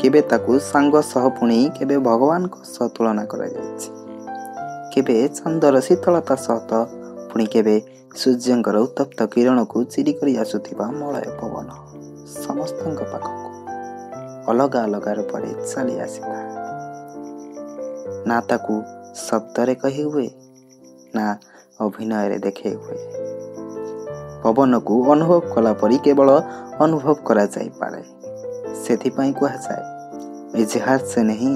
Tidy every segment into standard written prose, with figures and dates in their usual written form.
केबे ताकू सांग सह पुणी केबे भगवान सह तुलना करा जायछि, केबे चंदर शीतलता सह तो पुणी केबे सूर्यंकर उत्तप्त किरण को चिरी करी आसुथिबा मलय पवन समस्तଙ୍କ पाखକୁ अलगा अलगा रूपरे चली आसीता। ना ताकू शब्दरे कही हुए ना अभिनय देखे हुए। पवन को अनुभव कला परी केवल अनुभव करा जाई पारे। सेथिपाई कहा जाए इजहार से नहीं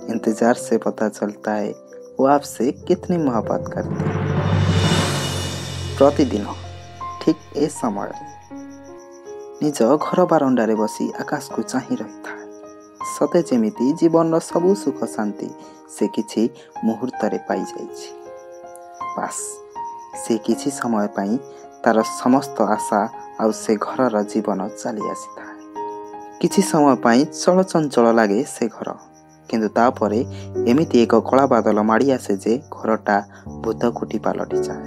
इंतजार से पता चलता है वो आपसे कितनी मोहब्बत करते हैं। प्रतिदिन ठीक ए समय निज घर बारंडारे बसी आकाश को चाही रही था। सते जेमिति जीवन सबु सुख शांति से किछि मुहूर्त रे पाई जाइछि। बास से किछि समय पाई तार समस्त आशा आउ से घर जीवन चली आसी था। किछि समय पाई चल चंचल लगे से घर, किंतु तापरे एमिति एक कला बादल माड़ी आसे जे घरटा भूत कुटी पलटि जाए।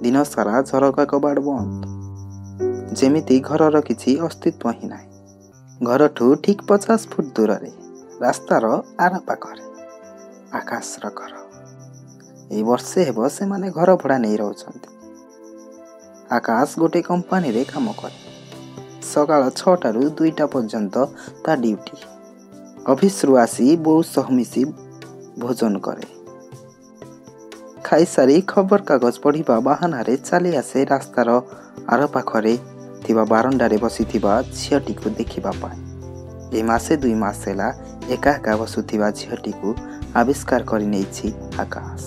दिन सारा झरका कबाड़ बंद, जेमिति घरर किछि अस्तित्व ही नाही। घरठू ठीक 50 फुट दूर रे रास्तार आर पाखरे आकाशर घर। ए वर्षे हेब से माने घर भड़ा नहीं रहउछंती। आकाश गोटे कंपानी रे काम करे। सकाळ 6 रु 2 पर्यंत ता ड्यूटी। ऑफिस रु आसी बहु सह मिसी भोजन करे। खाई सारी खबर कागज पढ़िबा बाहाना रे चली आसे रास्तार आर पाखरे थिबा बारंडारे बसी थिबा झियटी को देखिबा पाए। ए मासे 2 मास हेला एका एका बसुथिबा झियटी को आविष्कार करि नेछि आकाश।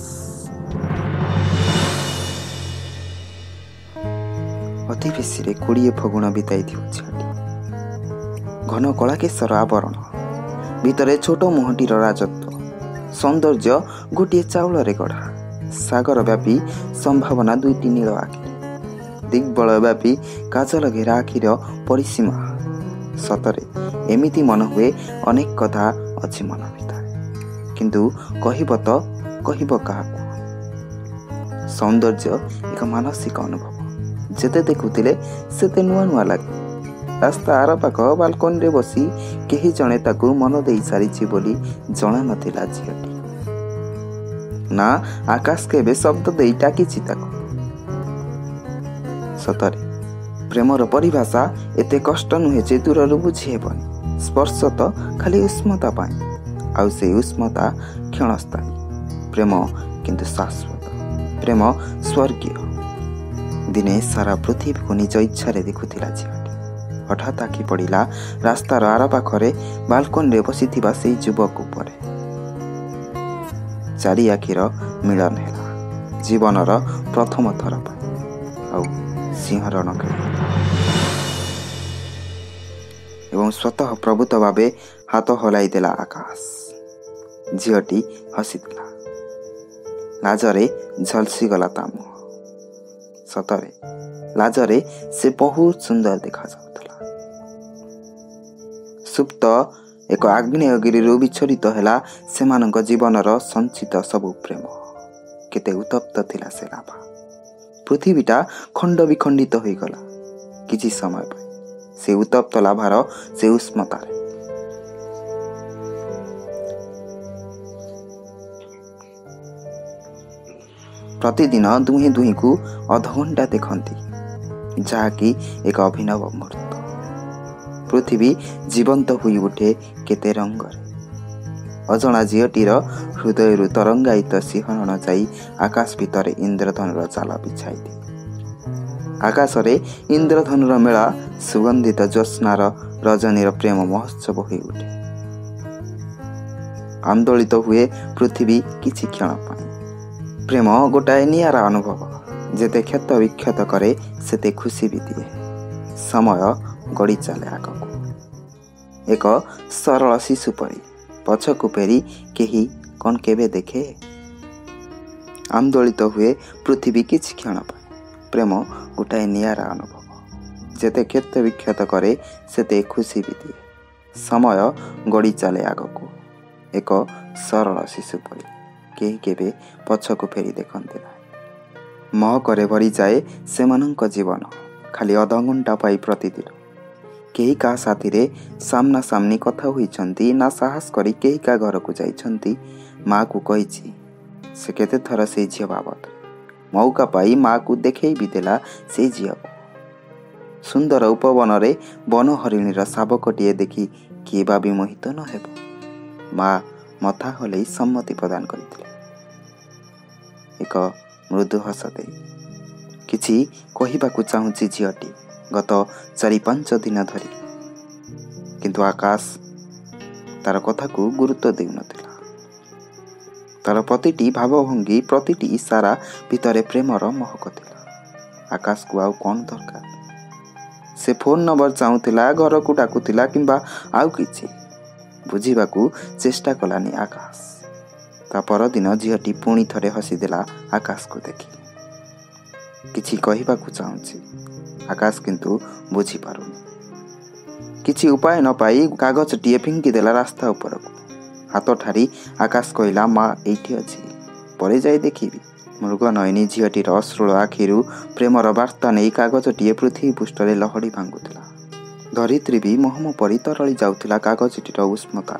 अति बेसी रे 20 फगुण बिताई थिउ झियटी। घन कलाकेशर आवरण भितरे छोट मुहटीर राजत्व सौंदर्य गोटे चाउल रे गढ़ा। सागर व्यापी संभावना 2टी नील आखि दिग्बल व्यापी काजल घेरा आखिर परिसीमा। सतरे एमिति मन हुए अनेक कथा अछि मन भितर, किंतु कहिब तो कहिब काहाकू। सौंदर्य एक मानसिक अनुभव। जेते देखुतिले सेते नुआ नुआ लागे। रास्ता आर पाख बालकनी रे बसी केही जणे ताकू मन देई सारिछि बोली जणा नथिला झियटी। ना आकाश केबे शब्द देई टाकिछि ताकू। सतरे प्रेमर परिभाषा एते कष्ट नुहे जे दूररु बुझी हेबनी। स्पर्श तो खाली उष्मता पाए, आउ से उष्मता क्षणस्थायी। प्रेम किंतु शाश्वत। प्रेम स्वर्गीय। दिने सारा पृथ्वी को निज इच्छा रे देखुथिला झियटी। हठात आखि पड़िला रास्तार आर पाखरे बालकनी रे बसिथिबा सेई युवक उपरे। चारि आखिर मिलन हेला जीवनर प्रथम थर पाई। आउ सिंहरण एवं स्वतः प्रभुत भावे हाथ हलाई देला आकाश। झियटी हसी देला। लाजरे झलसी गला ता मुह। सतरे लाजरे से बहुत सुंदर देखा जाउतला। सुप्त एक आग्नेयगिरी विचरित हेला सेमानक जीवनर संचित सबु प्रेम। केते उत्तप्त थिला से लाभा। पृथ्वीटा खंड विखंडित हो गला किछि समय पाई से उत्तप्त लाभार से उष्मतारे। प्रतिदिन दुहे दुही को अधघंटा देखती, जहाँकि एक अभिनव मुहूर्त। पृथ्वी जीवंत हुई उठे केते रंगरे। अजणा झियटीर हृदय तरंगायित सिंहरण जाई आकाश भितर इंद्रधनुर जाल बिछाई दिए। आकाशरे इंद्रधनुर मेला सुगंधित ज्योत्स्नार रजनीर प्रेम महोत्सव हो उठे। आंदोलित हुए पृथ्वी किछि क्षण पाई। प्रेम गोटाए नियारा अनुभव। जेते क्षत विक्षत करे सेते खुशी भी दिए। समय गड़ी चले आगकू। एक सरल शिशु परी पछकू फेरी केही कौन केबे देखे। आंदोलित हुए पृथ्वी किछि क्षण पाए। प्रेम गोटाए नियारा अनुभव। जेते क्षत विक्षत करे सेते खुशी भी दिए। समय गड़ी चले आगकू। एक सरल शिशु परी केही केबे पछकू फेरी देखते ना। महकरे भरी जाए सेमानंक जीवन खाली अधघंटा पाई प्रतिदिन। केही का साथी रे सामना सामनी कथा होइछन्ती ना साहस करी केही का घर को जाइछन्ती माँ को कहिछि से केते थर से झियो बाबद मौका पाई माँ को देखै भी देला से झियो सुंदर उपवन रे वन हरिणीर शावकटीए देखि किए बा विमोहित न हेब माँ मथा हलै सम्मति प्रदान करथिले एक मृदु हस देई किछि कहिबाकू चाहुछि झियोटी गत 4-5 दिन धरी किंतु आकाश तार कथा को गुरुत्व देउ नथिला तार प्रतिटी भावभंगी प्रतिटी इशारा भितरे प्रेमर महक थिला आकाश को आउ कौन दरकार से फोन नंबर चाहूला घर को डाकुला किंबा आउ किछि बुझीबाकू चेष्टा कलानी आकाश ता परदिन झियोटी पुणी थरे हसीदेला आकाश को देखि किछि कहिबाकू चाहुछि आकाश किंतु बुझी पारुनी किछि उपाय न पाई कागजटीए फिंकी देला रास्ता उपरकू हाथ ठारी आकाश कहला माँ एठी अछि परे जाई देखिबी मृग नयनी झियोटीर अश्रुल आखिरु प्रेमर वार्ता नहीं कागजटीए पृथ्वी पृष्ठरे लहड़ी भांगुला धरित्री भी मोहम परी तरली जाउथिला कागजटीर उष्मता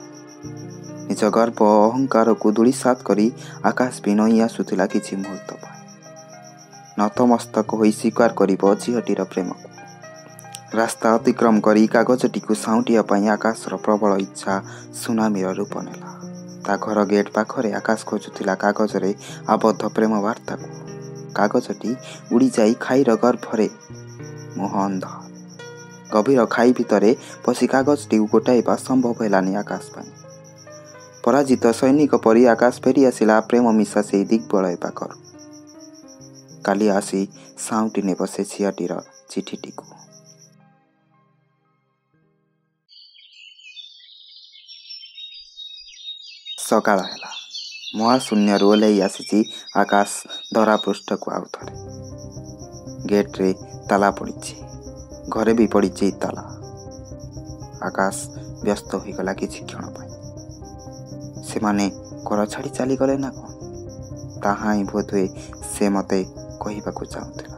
निज गर्व अहंकार को धूलिसात करी आकाश भी नई आसुथिला किछि मुहूर्त पाए नतमस्तक होई स्वीकार करिब झियोटीर प्रेम को रास्ता अतिक्रम करी कागजटी को साउंटिया पाई आकाशर प्रबल इच्छा सुनामीर रूप नेला ता घर गेट पाखरे आकाश खोजुथिला कागजरे आबद्ध प्रेम वार्ता को कागजटी उड़ी जाई खाईर गर्भरे मुह अंध गभीर खाई भितरे पशि कागजटी गोटाइबा संभव हेलानी आकाश पाई पराजित सैनिक परी आकाश फेरी आसिला प्रेम मिशा से दिग्बलय पाखरु काली आसी साउंटी ने बसे झियोटीर चिठीटी को सकाळ हेला महाशून्य ओह्लैई आसी आकाश धरापृष्ठ को आउ थरे गेट रे ताला पड़ी घरे भी पड़ी ताला आकाश व्यस्त हो गला किछि क्षण पाई से माने घर छाड़ी चली गले ना कौन ताहा ही बोध हुए से मते कहिबाकू चाहुथिला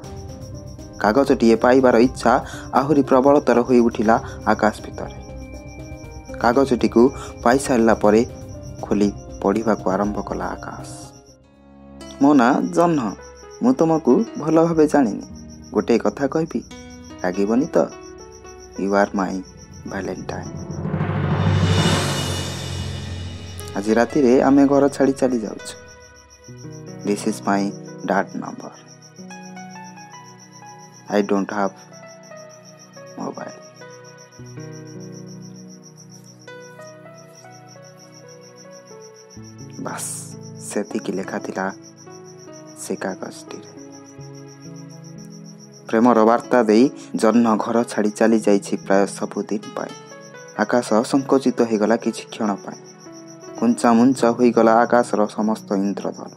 कागजटीए पाइबार इच्छा आहुरी प्रबलतर होई उठिला आकाश भितरे कागजटी को पाई सारिला परे खोली पढ़ा को आरंभ कला आकाश मो ना जह्न मु तुमको भल भाव जानी गोटे कथा कहबी रागबनी तो यू आर माई वैलेंटाइन आज राति रे आमे घर छाड़ी चली जाउछु this is my dad number I don't have mobile बस सेतिकी लेखा थिला से कागजटी प्रेमर वार्ता देई जह्न घर छाड़ी चली जाइछि प्राय सबुदिन पाई आकाश संकोचित हो गला किछि क्षण पाई कुंचा मुंचा होई गला आकाशर समस्त इंद्रधनु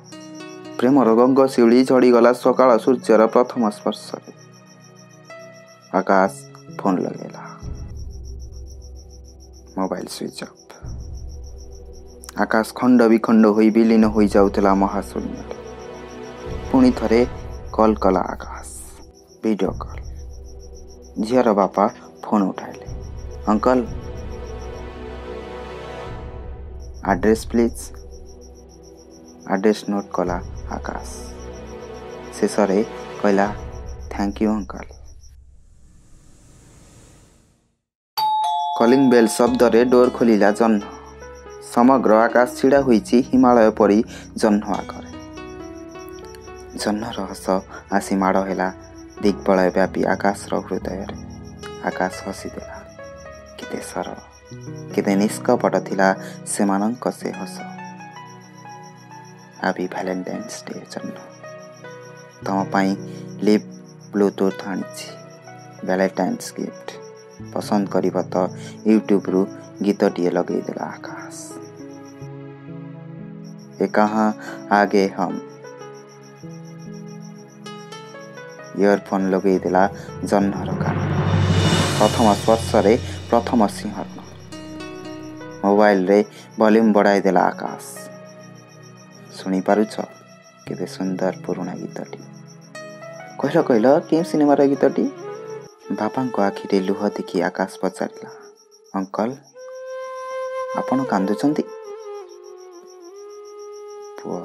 प्रेमर गंग शिउली झड़ीगला सकाळ सूर्यर प्रथम स्पर्श आकाश फोन लगेला मोबाइल स्विच ऑफ आकाश खंड विखंड होई विलीन होई जाउथला महाशून्य पुणी थरे कॉल कला आकाश वीडियो कॉल झियर बापा फोन उठाइले uncle address please address note कला आकाश शेषरे कहला thank you uncle calling bell शब्द रे डोर खोलिला जह्न समग्र आकाश छिड़ा होइछि हिमालय परी जह्न आगरे जह्नर हस आसी माड़ हेला दिग्बलय व्यापी आकाशर हृदय आकाश हसीदेला केते सरल केते निष्कपट थिला सेमानंक से हस हैप्पी वैलेंटाइन्स डे जह्न तम पाई लिप ब्लूटूथ आनिछि वैलेंटाइन्स गिफ्ट पसंद करिब तो यूट्यूब रु गीतटीए लगेई देला आकाश ये कहाँ आगे हम इयरफोन लगेई देला जह्नर कान प्रथम स्पर्श रे प्रथम सिंहरण मोबाइल रे वॉल्यूम बढ़ाई देला आकाश सुनी पारुछ केते सुंदर पुराना गीतटी कहल के सिनेमार गीतटी ବାପାଙ୍କ ଆଖିରେ ଲୁହ ଦେଖି ଆକାଶ ପଚାରିଲା, ଅଙ୍କଲ ଆପଣ କାନ୍ଦୁଛନ୍ତି? ପୁଅ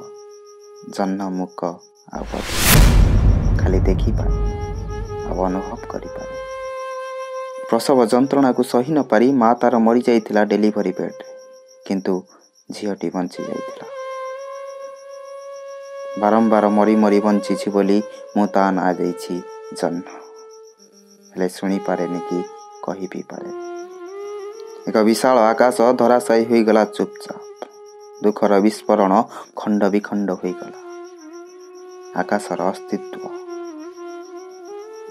ଜହ୍ନ ମୁକ ଆଉ ବଧେ ଖାଲି ଦେଖିପାରେ ଆଉ ଅନୁଭବ କରିପାରେ। ପ୍ରସବ ଯନ୍ତ୍ରଣାକୁ ସହି ନ ପାରି ମା ତାର ମରିଯାଇଥିଲା ଡେଲିଭରି ବେଡ୍ରେ, କିନ୍ତୁ ଝିଅଟି ବଞ୍ଚି ଯାଇଥିଲା। ବାରମ୍ବାର ମରି ମରି ବଞ୍ଚିଛି ବୋଲି ମୁଁ ତା ନାଁ ଦେଇଛି ଜହ୍ନ। ହେଲେ ଶୁଣିପାରେନି କି କହି ବି ପାରେନି। ଏକ ବିଶାଳ ଆକାଶ ଧରାଶାୟୀ ହୋଇଗଲା ଚୁପଚାପ। ଦୁଃଖର ବିସ୍ଫୋରଣ ଖଣ୍ଡ ବିଖଣ୍ଡ ହୋଇଗଲା। ଆକାଶର ଅସ୍ତିତ୍ୱ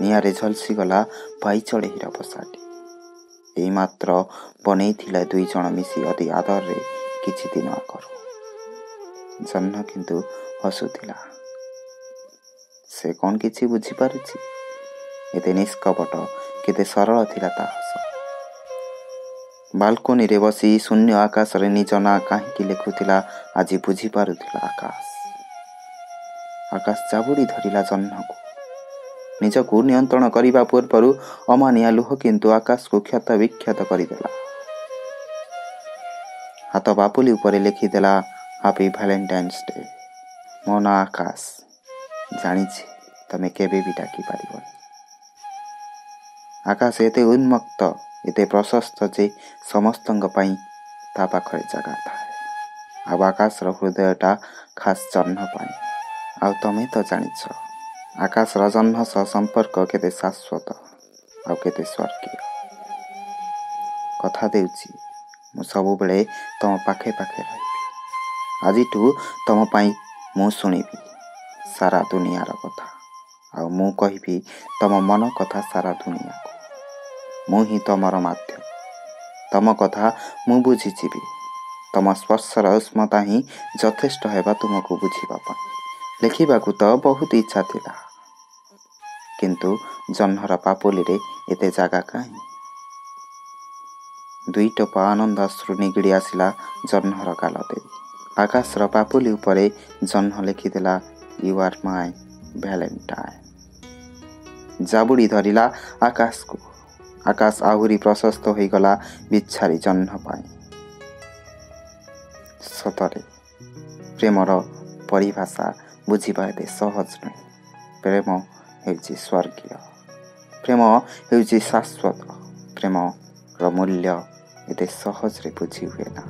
ନିଆଁରେ ଝଲସିଗଲା ବାଇଚଢ଼େଇର ବସାଟି। ଏଇମାତ୍ର ବନେଇଥିଲେ 2 ଜଣ ମିଶି ଅତି ଆଦରରେ କିଛି ଦିନ ଆଗରୁ। ଜହ୍ନ କିନ୍ତୁ ହସୁଥିଲା। ସେ କ'ଣ କିଛି ବୁଝିପାରୁଛି? ଏତେ ନିଷ୍କପଟ, କେତେ ସରଳ ଥିଲା ତା ହସ। ବାଲକୋନିରେ ବସି ଶୂନ୍ୟ ଆକାଶରେ ନିଜ ନାଁ କାହିଁକି ଲେଖୁଥିଲା ଆଜି ବୁଝିପାରୁଥିଲା ଆକାଶ। ଆକାଶ ଜାବୁଡ଼ି ଧରିଲା ଜହ୍ନକୁ। ନିଜକୁ ନିୟନ୍ତ୍ରଣ କରିବା ପୂର୍ବରୁ ଅମାନିଆ ଲୁହ କିନ୍ତୁ ଆକାଶକୁ କ୍ଷତ ବିକ୍ଷତ କରିଦେଲା। ହାତ ବାପୁଲି ଉପରେ ଲେଖିଦେଲା, ହାପି ଭ୍ୟାଲେଣ୍ଟାଇନ୍ସ ଡେ। ମୋ ନାଁ ଆକାଶ। ଜାଣିଛି ତମେ କେବେ ବି ଡାକି ପାରିବନି। ଆକାଶ ଏତେ ଉନ୍ମକ୍ତ, ଏତେ ପ୍ରଶସ୍ତ ଯେ ସମସ୍ତଙ୍କ ପାଇଁ ତା ପାଖରେ ଜାଗା ଥାଏ। ଆଉ ଆକାଶର ହୃଦୟଟା ଖାସ୍ ଜହ୍ନ ପାଇଁ। ଆଉ ତମେ ତ ଜାଣିଛ ଆକାଶର ଜହ୍ନ ସହ ସମ୍ପର୍କ କେତେ ଶାଶ୍ୱତ ଆଉ କେତେ ସ୍ୱର୍ଗୀୟ। କଥା ଦେଉଛି ମୁଁ ସବୁବେଳେ ତମ ପାଖେ ପାଖେ ରହିବି। ଆଜିଠୁ ତମ ପାଇଁ ମୁଁ ଶୁଣିବି ସାରା ଦୁନିଆର କଥା, ଆଉ ମୁଁ କହିବି ତମ ମନ କଥା ସାରା ଦୁନିଆକୁ। ମୁଁ ହିଁ ତମର ମାଧ୍ୟମ। ତମ କଥା ମୁଁ ବୁଝିଯିବି। ତମ ସ୍ପର୍ଶର ଉଷ୍ମତା ହିଁ ଯଥେଷ୍ଟ ହେବା ତୁମକୁ ବୁଝିବା ପାଇଁ। ଲେଖିବାକୁ ତ ବହୁତ ଇଚ୍ଛା ଥିଲା, କିନ୍ତୁ ଜହ୍ନର ପାପୁଲିରେ ଏତେ ଜାଗା କାହିଁ? 2 ଟୋପା ଆନନ୍ଦାଶ୍ରୁ ନିଗିଡ଼ି ଆସିଲା ଜହ୍ନର ଗାଲ ଦେଇ। ଆକାଶର ପାପୁଲି ଉପରେ ଜହ୍ନ ଲେଖିଦେଲା, ୟୁ ଆର୍ ମାଇ ଭ୍ୟାଲେଣ୍ଟାଇନ୍। ଜାବୁଡ଼ି ଧରିଲା ଆକାଶକୁ। ଆକାଶ ଆହୁରି ପ୍ରଶସ୍ତ ହୋଇଗଲା ବିଚ୍ଛାରି ଜହ୍ନ ପାଇଁ। ସତରେ ପ୍ରେମର ପରିଭାଷା ବୁଝିବା ଏତେ ସହଜ ନୁହେଁ। ପ୍ରେମ ହେଉଛି ସ୍ୱର୍ଗୀୟ। ପ୍ରେମ ହେଉଛି ଶାଶ୍ୱତ। ପ୍ରେମର ମୂଲ୍ୟ ଏତେ ସହଜରେ ବୁଝି ହୁଏ ନା।